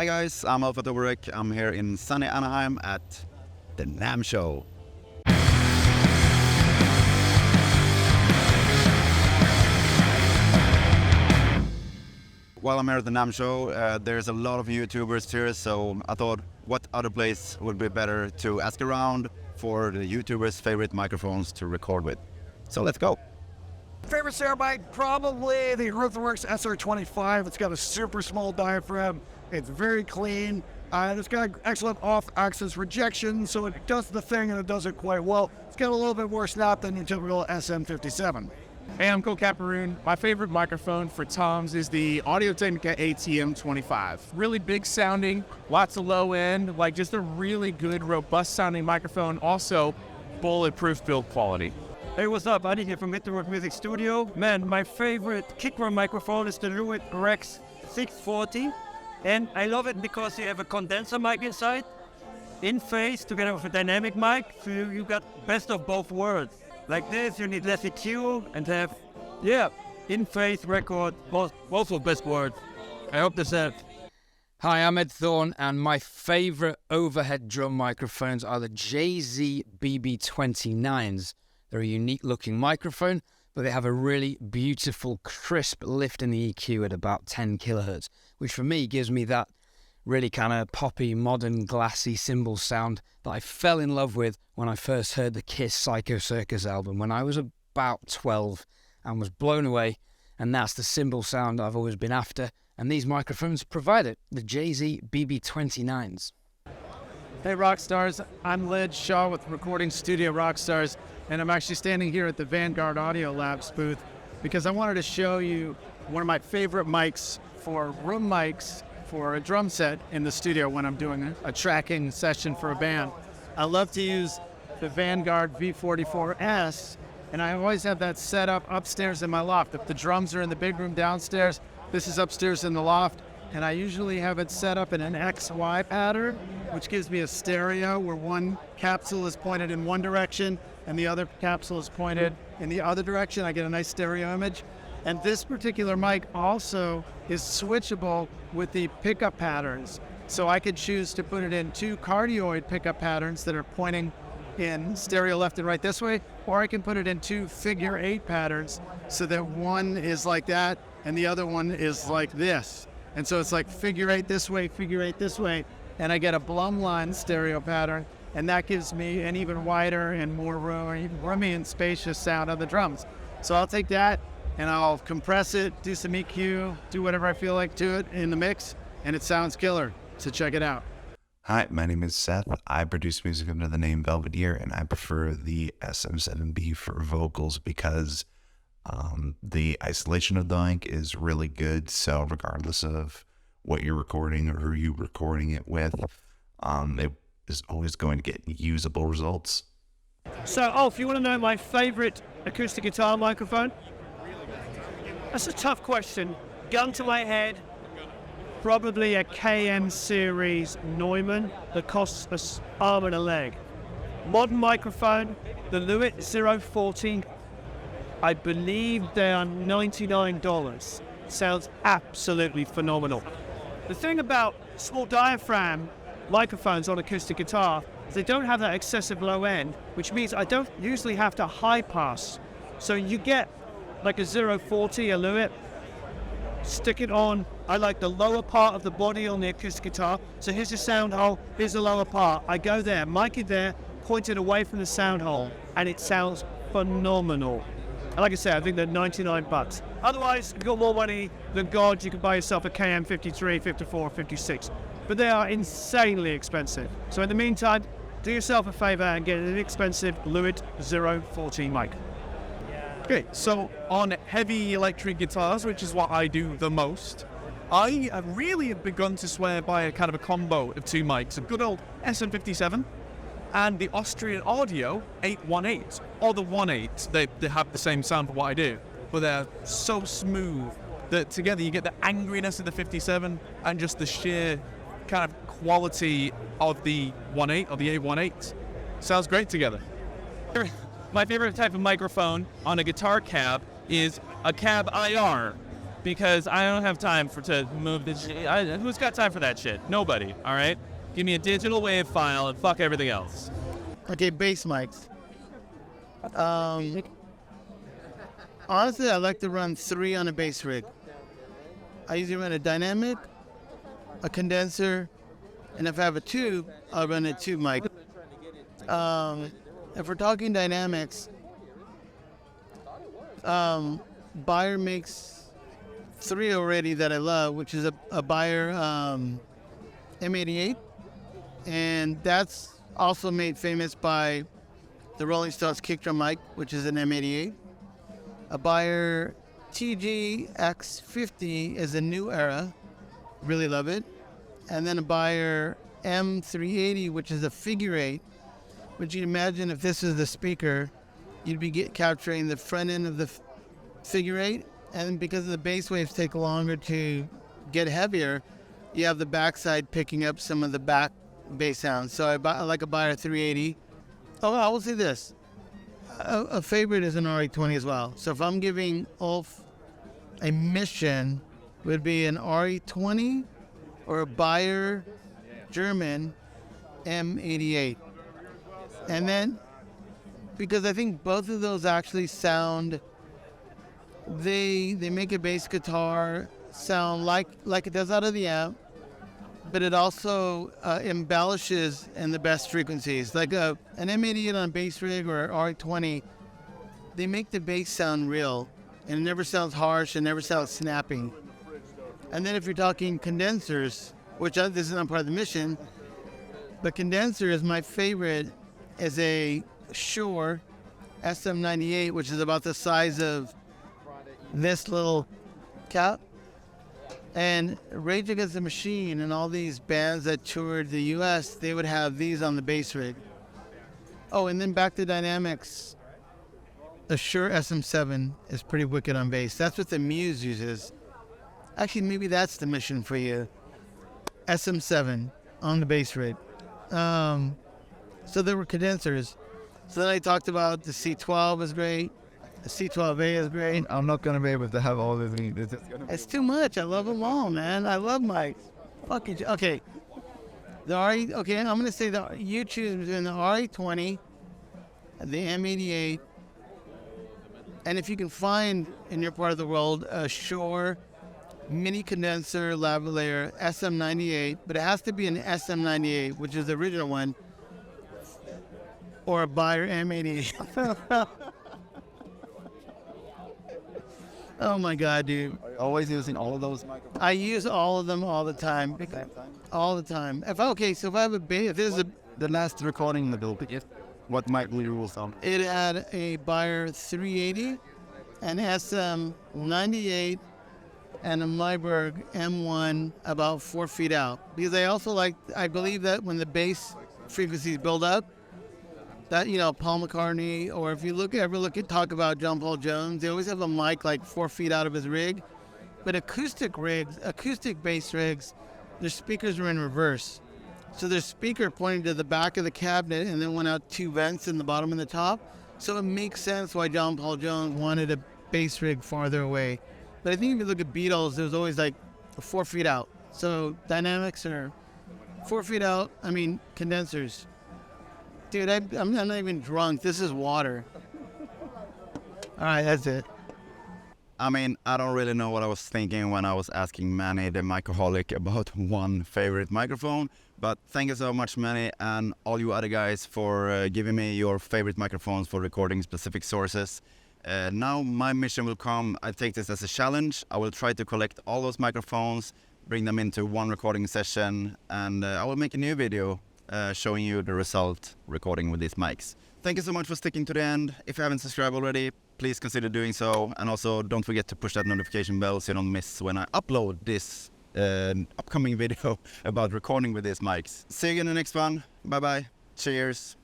Hi guys, I'm HoboRec. I'm here in sunny Anaheim at the NAMM Show. While I'm here at the NAMM Show, there's a lot of YouTubers here, so I thought what other place would be better to ask around for the YouTubers' favorite microphones to record with. So let's go. Favorite sound mic, probably the Earthworks SR25. It's got a super small diaphragm. It's very clean. It's got excellent off-axis rejection, so it does the thing and it does it quite well. It's got a little bit more snap than your typical SM57. Hey, I'm Cole Caparoon. My favorite microphone for toms is the AudioTechnica ATM25. Really big sounding, lots of low end, like just a really good, robust sounding microphone. Also, bulletproof build quality. Hey, what's up? Adi here from Earthworks Music Studio. Man, my favorite kick drum microphone is the Earthworks 640. And I love it because you have a condenser mic inside, in phase, together with a dynamic mic. So you got best of both worlds. Like this, you need less EQ and have, in phase record, both of best worlds. I hope this helps. Hi, I'm Ed Thorne, and my favorite overhead drum microphones are the JZ BB29s. They're a unique looking microphone, but they have a really beautiful, crisp lift in the EQ at about 10 kilohertz, which for me gives me that really kind of poppy, modern, glassy cymbal sound that I fell in love with when I first heard the Kiss Psycho Circus album when I was about 12 and was blown away. And that's the cymbal sound I've always been after, and these microphones provide it, the JZ BB29s. Hey, Rockstars. I'm Led Shaw with Recording Studio Rockstars, and I'm actually standing here at the Vanguard Audio Labs booth because I wanted to show you one of my favorite mics for room mics for a drum set in the studio when I'm doing a tracking session for a band. I love to use the Vanguard V44S, and I always have that set up upstairs in my loft. If the drums are in the big room downstairs, this is upstairs in the loft, and I usually have it set up in an XY pattern, which gives me a stereo where one capsule is pointed in one direction and the other capsule is pointed in the other direction. I get a nice stereo image. And this particular mic also is switchable with the pickup patterns. So I could choose to put it in two cardioid pickup patterns that are pointing in stereo left and right this way, or I can put it in two figure 8 patterns so that one is like that and the other one is like this. And so it's like figure 8 this way, figure 8 this way, and I get a Blumline stereo pattern, and that gives me an even wider and more roomy and spacious sound of the drums. So I'll take that and I'll compress it, do some EQ, do whatever I feel like to it in the mix, and it sounds killer. So check it out. Hi, my name is Seth. I produce music under the name Belvedere, and I prefer the SM7B for vocals because the isolation of the mic is really good. So regardless of what you're recording or who you're recording it with, it is always going to get usable results. So, if you want to know my favorite acoustic guitar microphone, that's a tough question. Gun to my head, probably a KM series Neumann that costs an arm and a leg. Modern microphone, the Lewitt 040. I believe they are $99. Sounds absolutely phenomenal. The thing about small diaphragm microphones on acoustic guitar is they don't have that excessive low end, which means I don't usually have to high pass. So you get like a 040, a Lewitt, stick it on. I like the lower part of the body on the acoustic guitar. So here's the sound hole, here's the lower part. I go there, mic it there, point it away from the sound hole, and it sounds phenomenal. And like I said, I think they're $99. Otherwise, if you've got more money than God, you can buy yourself a KM53, 54, 56. But they are insanely expensive. So in the meantime, do yourself a favor and get an inexpensive Lewitt 040 mic. Okay, so on heavy electric guitars, which is what I do the most, I have really begun to swear by a kind of a combo of two mics, a good old SM57 and the Austrian Audio 818, or the 18. They have the same sound for what I do, but they're so smooth that together you get the angriness of the 57 and just the sheer kind of quality of the 18 or the 818. Sounds great together. My favorite type of microphone on a guitar cab is a cab IR. because I don't have time to move this shit. Who's got time for that shit? Nobody, all right? Give me a digital wave file and fuck everything else. Okay, bass mics. Honestly, I like to run 3 on a bass rig. I usually run a dynamic, a condenser, and if I have a tube, I'll run a tube mic. If we're talking dynamics, Beyer makes 3 already that I love, which is a Beyer M88, and that's also made famous by the Rolling Stones kick drum mic, which is an M88. A Beyer TG-X50 is a new era, really love it. And then a Beyer M380, which is a figure 8, which you imagine if this was the speaker, you'd be capturing the front end of the figure 8, and because the bass waves take longer to get heavier, you have the backside picking up some of the back bass sounds. So I like a Beyer 380. Oh, I will say this. A favorite is an RE20 as well. So if I'm giving Ulf a mission, would be an RE20 or a Beyer German M88. And then, because I think both of those actually sound, they make a bass guitar sound like it does out of the amp, but it also embellishes in the best frequencies. Like an M88 on a bass rig or an RE20, they make the bass sound real, and it never sounds harsh, and never sounds snapping. And then if you're talking condensers, which this is not part of the mission, but condenser is my favorite, is a Shure SM98, which is about the size of this little cap. And Rage Against the Machine and all these bands that toured the US, they would have these on the bass rig. Oh, and then back to dynamics. The Shure SM7 is pretty wicked on bass. That's what the Muse uses. Actually, maybe that's the mission for you. SM7 on the bass rig. So there were condensers. So then I talked about the C12 is great. The C12A is great. I'm not going to be able to have all of these. It's too much. I love them all, man. I love mics. Fucking okay. Okay, I'm going to say that you choose between the RE20, the M88, and if you can find in your part of the world a Shure mini condenser lavalier SM98, but it has to be an SM98, which is the original one, or a Beyer M88. Oh my God, dude. Are you always using all of those microphones? I use all of them all the time. All the time. If I have a bass, if there's The last recording in the build, what mic will you use on? it had a Beyer 380, an SM98, and a Myberg M1 about 4 feet out. Because I believe that when the bass frequencies build up, that, Paul McCartney, or if you talk about John Paul Jones, they always have a mic like 4 feet out of his rig. But acoustic bass rigs, their speakers are in reverse. So their speaker pointing to the back of the cabinet and then went out 2 vents in the bottom and the top. So it makes sense why John Paul Jones wanted a bass rig farther away. But I think if you look at Beatles, it was always like 4 feet out. So dynamics are 4 feet out. Condensers. Dude, I'm not even drunk. This is water. All right, that's it. I don't really know what I was thinking when I was asking Manny, the microholic, about one favorite microphone. But thank you so much, Manny, and all you other guys for giving me your favorite microphones for recording specific sources. Now my mission will come. I take this as a challenge. I will try to collect all those microphones, bring them into one recording session, and I will make a new video showing you the result recording with these mics. Thank you so much for sticking to the end. If you haven't subscribed already, please consider doing so. And also don't forget to push that notification bell so you don't miss when I upload this upcoming video about recording with these mics. See you in the next one. Bye bye. Cheers.